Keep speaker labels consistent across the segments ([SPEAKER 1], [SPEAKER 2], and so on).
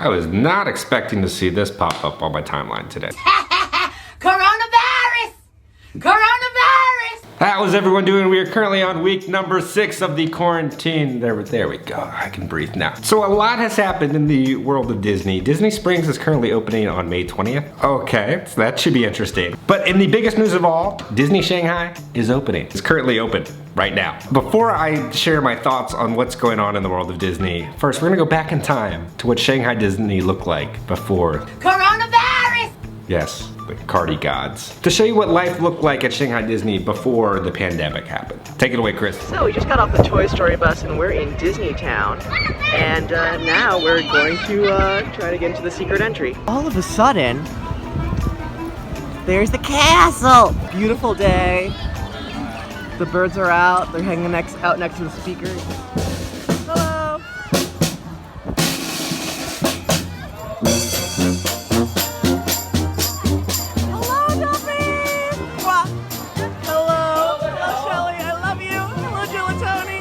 [SPEAKER 1] I was not expecting to see this pop up on my timeline today.
[SPEAKER 2] Coronavirus! Coronavirus!
[SPEAKER 1] How's everyone doing? We are currently on week number 6 of the quarantine. There we go. I can breathe now. So a lot has happened in the world of Disney. Disney Springs is currently opening on May 20th. Okay, so that should be interesting. But in the biggest news of all, Disney Shanghai is opening. It's currently open right now. Before I share my thoughts on what's going on in the world of Disney, first we're gonna go back in time to what Shanghai Disney looked like before.
[SPEAKER 2] Coronavirus!
[SPEAKER 1] Yes, the Cardi gods. To show you what life looked like at Shanghai Disney before the pandemic happened. Take it away, Chris.
[SPEAKER 3] So we just got off the Toy Story bus and we're in Disney Town. And now we're going to try to get into the secret entry. All of a sudden, there's the castle! Beautiful day. The birds are out. They're hanging out next to the speakers. Hello! Hello, Duffy! Mwah. Hello! Hello, Shelly. I love you. Hello, Gelatoni.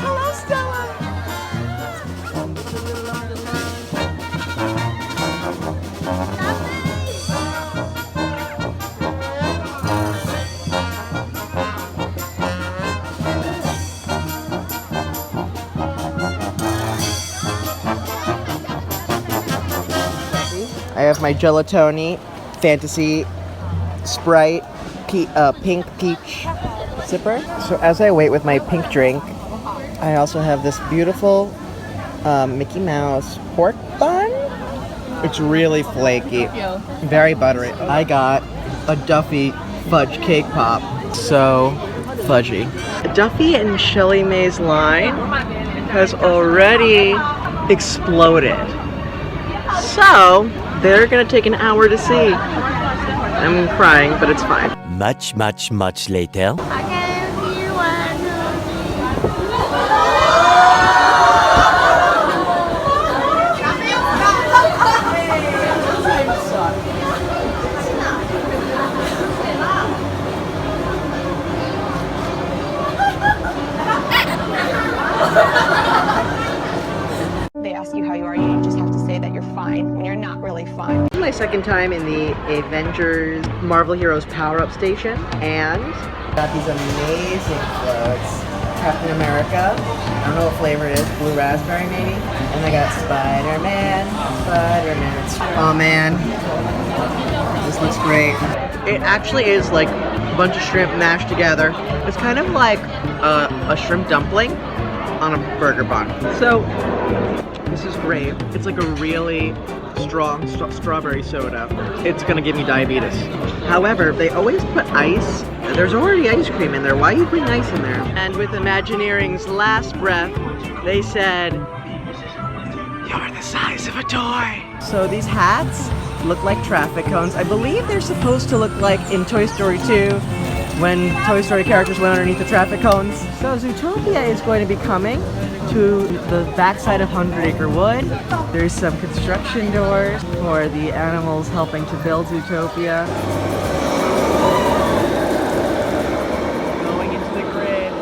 [SPEAKER 3] Hello, Stella. I have my Gelatoni Fantasy Sprite Pink Peach sipper. So as I wait with my pink drink, I also have this beautiful Mickey Mouse pork bun. It's really flaky, very buttery. I got a Duffy fudge cake pop. So fudgy. Duffy and Shelly Mae's line has already exploded. So they're gonna take an hour to see. I'm crying, but it's fine.
[SPEAKER 4] Much later.
[SPEAKER 5] They ask you how you are, you just have to say that you're fine when you're not really fine.
[SPEAKER 3] This is my second time in the Avengers Marvel Heroes Power-Up Station, and got these amazing floats. Captain America, I don't know what flavor it is, blue raspberry maybe. And I got Spider-Man. Oh man, this looks great. It actually is like a bunch of shrimp mashed together. It's kind of like a shrimp dumpling on a burger bun. So this is great. It's like a really strong strawberry soda. It's gonna give me diabetes. However, they always put ice. There's already ice cream in there. Why you putting ice in there? And with Imagineering's last breath, they said, "You're the size of a toy." So these hats look like traffic cones. I believe they're supposed to look like in Toy Story 2 when Toy Story characters went underneath the traffic cones. So Zootopia is going to be coming to the backside of 100 Acre Wood. There's some construction doors for the animals helping to build Zootopia. Going into the grid.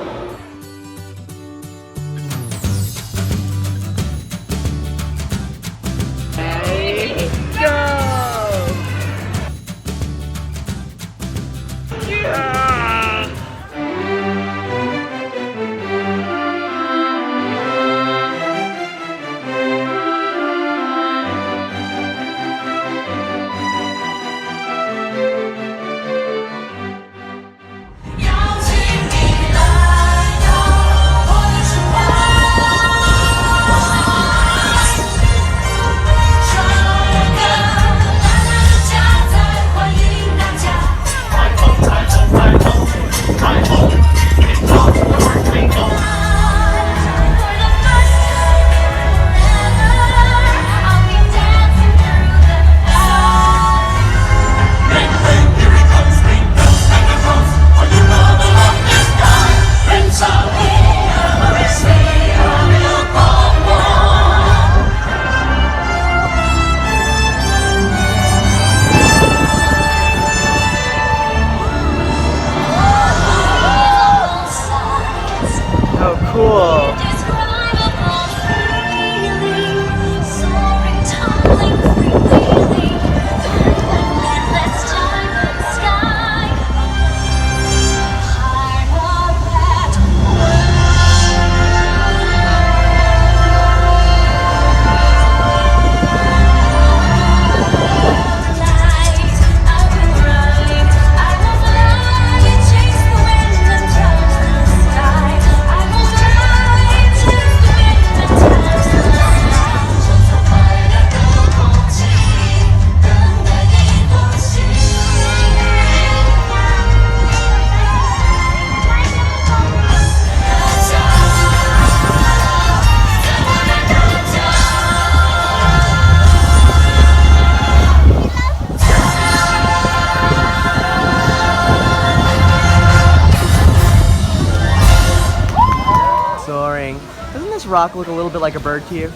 [SPEAKER 3] Ready, go! rock look a little bit like a bird to you?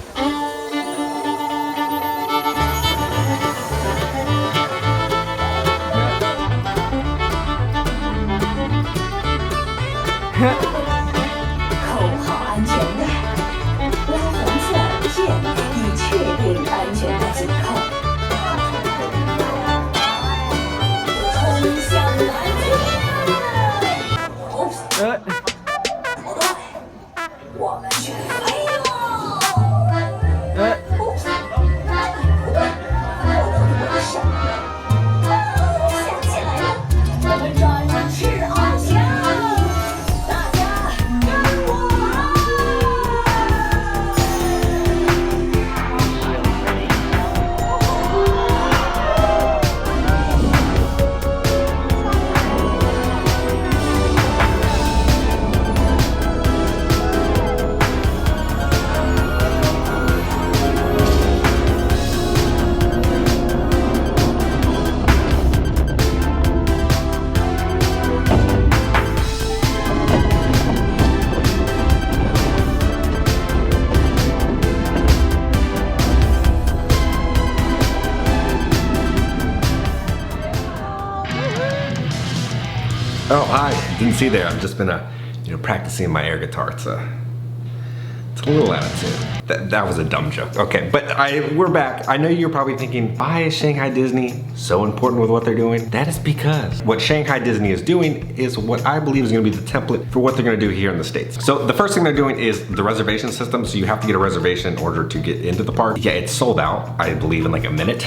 [SPEAKER 1] Oh, hi. Didn't see there. I've just been, practicing my air guitar. It's a little out of tune. That was a dumb joke. Okay, but we're back. I know you're probably thinking, why is Shanghai Disney so important with what they're doing? That is because what Shanghai Disney is doing is what I believe is gonna be the template for what they're gonna do here in the States. So the first thing they're doing is the reservation system. So you have to get a reservation in order to get into the park. Yeah, it's sold out, I believe, in like a minute.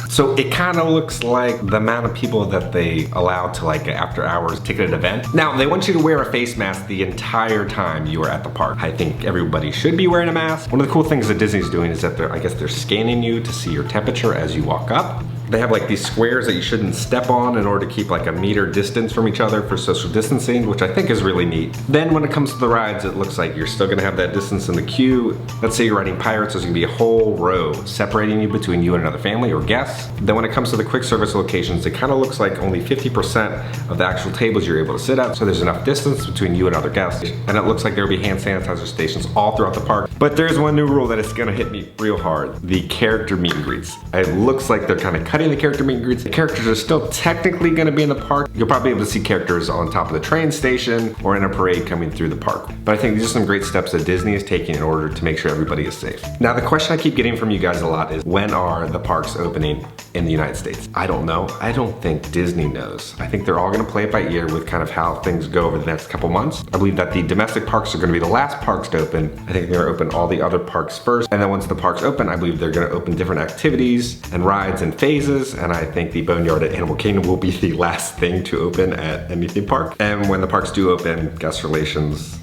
[SPEAKER 1] So it kind of looks like the amount of people that they allow to like after hours ticketed event. Now, they want you to wear a face mask the entire time you are at the park. I think everybody should be wearing a mask. One of the cool things that Disney's doing is that they're scanning you to see your temperature as you walk up. They have like these squares that you shouldn't step on in order to keep like a meter distance from each other for social distancing, which I think is really neat. Then when it comes to the rides, it looks like you're still gonna have that distance in the queue. Let's say you're riding Pirates, there's gonna be a whole row separating you between you and another family or guests. Then when it comes to the quick service locations, it kind of looks like only 50% of the actual tables you're able to sit at, so there's enough distance between you and other guests. And it looks like there'll be hand sanitizer stations all throughout the park. But there's one new rule that is gonna hit me real hard: the character meet and greets. It looks like they're kind of cutting the character meet and greets. The characters are still technically gonna be in the park. You'll probably be able to see characters on top of the train station or in a parade coming through the park. But I think these are some great steps that Disney is taking in order to make sure everybody is safe. Now, the question I keep getting from you guys a lot is, when are the parks opening in the United States? I don't know. I don't think Disney knows. I think they're all gonna play it by ear with kind of how things go over the next couple months. I believe that the domestic parks are gonna be the last parks to open. I think they're gonna open all the other parks first. And then once the parks open, I believe they're gonna open different activities and rides and phases. And I think the Boneyard at Animal Kingdom will be the last thing to open at any theme park. And when the parks do open, guest relations,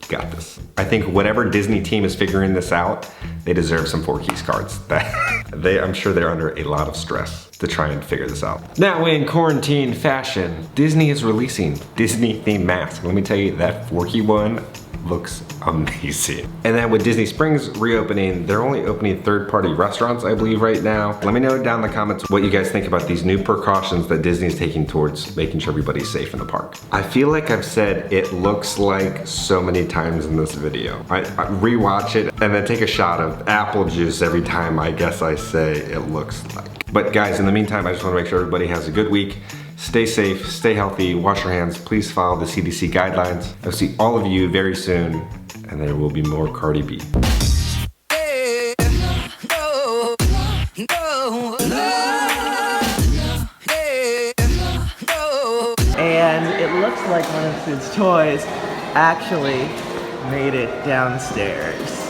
[SPEAKER 1] you got this. I think whatever Disney team is figuring this out, they deserve some 4 keys cards. I'm sure they're under a lot of stress to try and figure this out. Now, in quarantine fashion, Disney is releasing Disney themed masks. Let me tell you, that 4-key one looks amazing. And then with Disney Springs reopening, they're only opening third-party restaurants, I believe, right now. Let me know down in the comments what you guys think about these new precautions that Disney is taking towards making sure everybody's safe in the park. I feel like I've said "it looks like" so many times in this video. I rewatch it and then take a shot of apple juice every time I guess I say "it looks like." But guys, in the meantime, I just want to make sure everybody has a good week. Stay safe, stay healthy, wash your hands, please follow the CDC guidelines. I'll see all of you very soon, and there will be more Cardi B.
[SPEAKER 3] And it looks like one of Sid's toys actually made it downstairs.